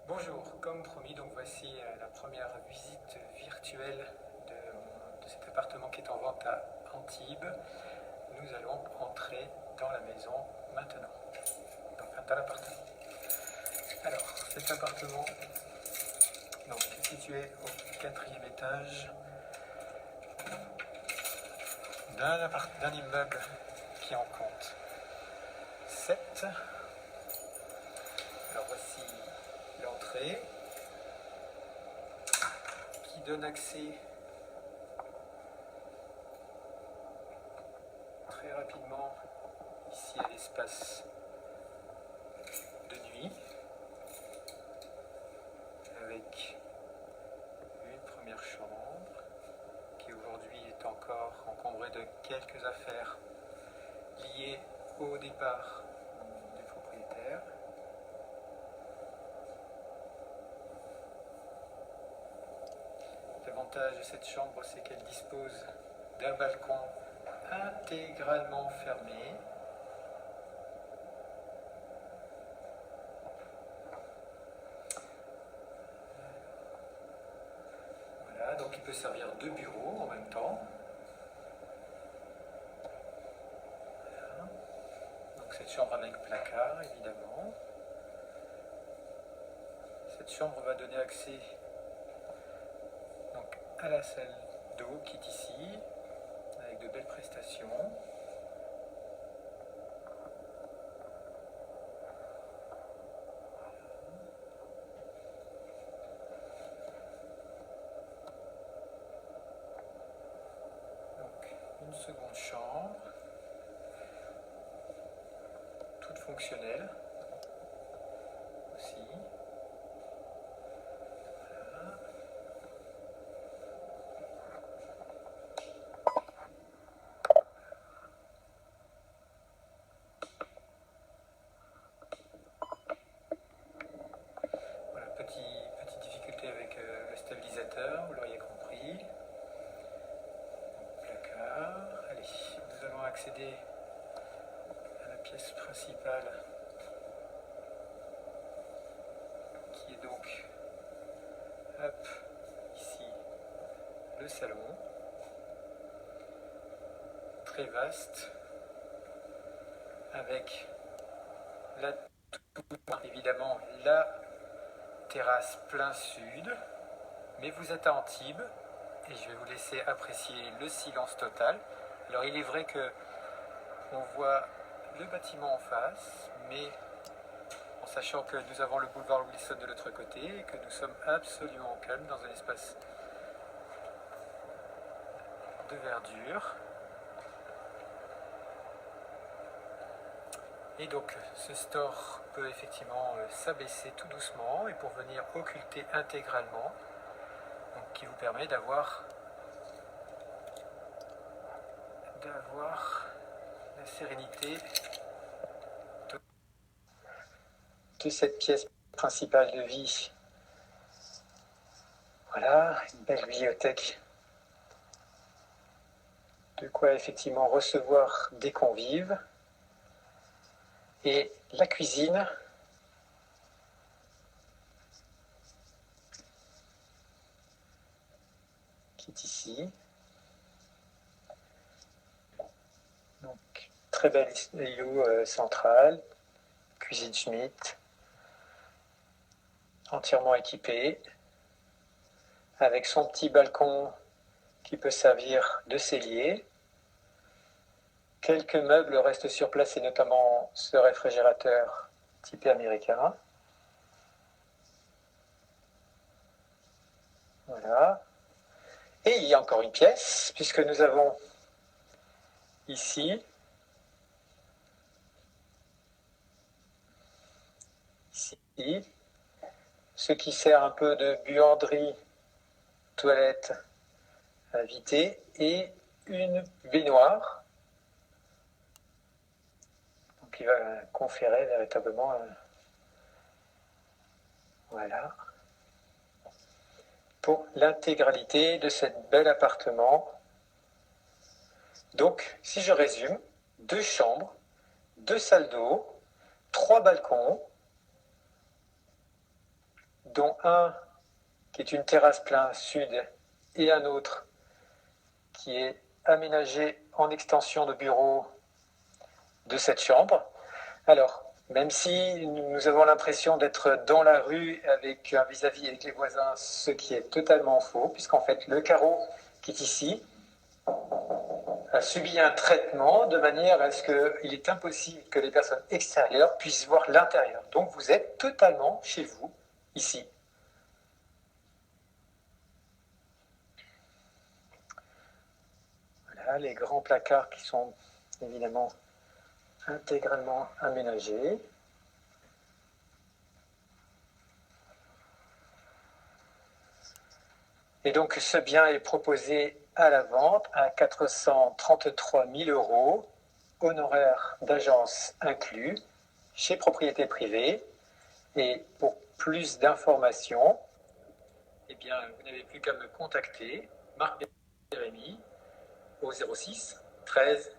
Bonjour, comme promis, donc voici la première visite virtuelle de cet appartement qui est en vente à Antibes. Nous allons entrer dans la maison maintenant, dans l'appartement. Alors, cet appartement donc, est situé au 4e étage d'un immeuble qui en compte 7. Alors voici l'entrée qui donne accès très rapidement ici à l'espace de nuit avec une première chambre qui aujourd'hui est encore encombrée de quelques affaires liées au départ du propriétaire. L'avantage de cette chambre, c'est qu'elle dispose d'un balcon intégralement fermé. Voilà, donc il peut servir de bureau en même temps. Voilà. Donc cette chambre avec placard, évidemment. Cette chambre va donner accès donc, à la salle d'eau qui est ici, avec de belles prestations. Donc une seconde chambre, toute fonctionnelle aussi. Voilà. Voilà, petite difficulté avec le stabilisateur, vous l'auriez compris. Placard. Allez, nous allons accéder à la pièce principale qui est donc hop, ici le salon. Très vaste avec évidemment la terrasse plein sud, mais vous êtes à Antibes et je vais vous laisser apprécier le silence total. Alors il est vrai que on voit le bâtiment en face, mais en sachant que nous avons le boulevard Wilson de l'autre côté et que nous sommes absolument au calme dans un espace de verdure. Et donc ce store peut effectivement s'abaisser tout doucement et pour venir occulter intégralement, donc, qui vous permet d'avoir la sérénité de cette pièce principale de vie. Voilà, une belle bibliothèque. De quoi effectivement recevoir des convives. Et la cuisine qui est ici. Donc, très belle igloo centrale, cuisine Schmidt, entièrement équipée, avec son petit balcon qui peut servir de cellier. Quelques meubles restent sur place et notamment ce réfrigérateur typé américain. Voilà. Et il y a encore une pièce, puisque nous avons ici ce qui sert un peu de buanderie, toilette invitée et une baignoire. Donc il va conférer véritablement voilà pour l'intégralité de cet bel appartement. Donc si je résume, 2 chambres, 2 salles d'eau, 3 balcons, dont un qui est une terrasse plein sud et un autre qui est aménagé en extension de bureau de cette chambre. Alors, même si nous avons l'impression d'être dans la rue avec un vis-à-vis avec les voisins, ce qui est totalement faux, puisqu'en fait le carreau qui est ici a subi un traitement de manière à ce qu'il est impossible que les personnes extérieures puissent voir l'intérieur. Donc vous êtes totalement chez vous, ici. Voilà les grands placards qui sont évidemment intégralement aménagés. Et donc ce bien est proposé à la vente à 433 000 €, honoraires d'agence inclus, chez Propriété Privée. Et pour plus d'informations, eh bien, vous n'avez plus qu'à me contacter, Marc Bérémy, au 06 13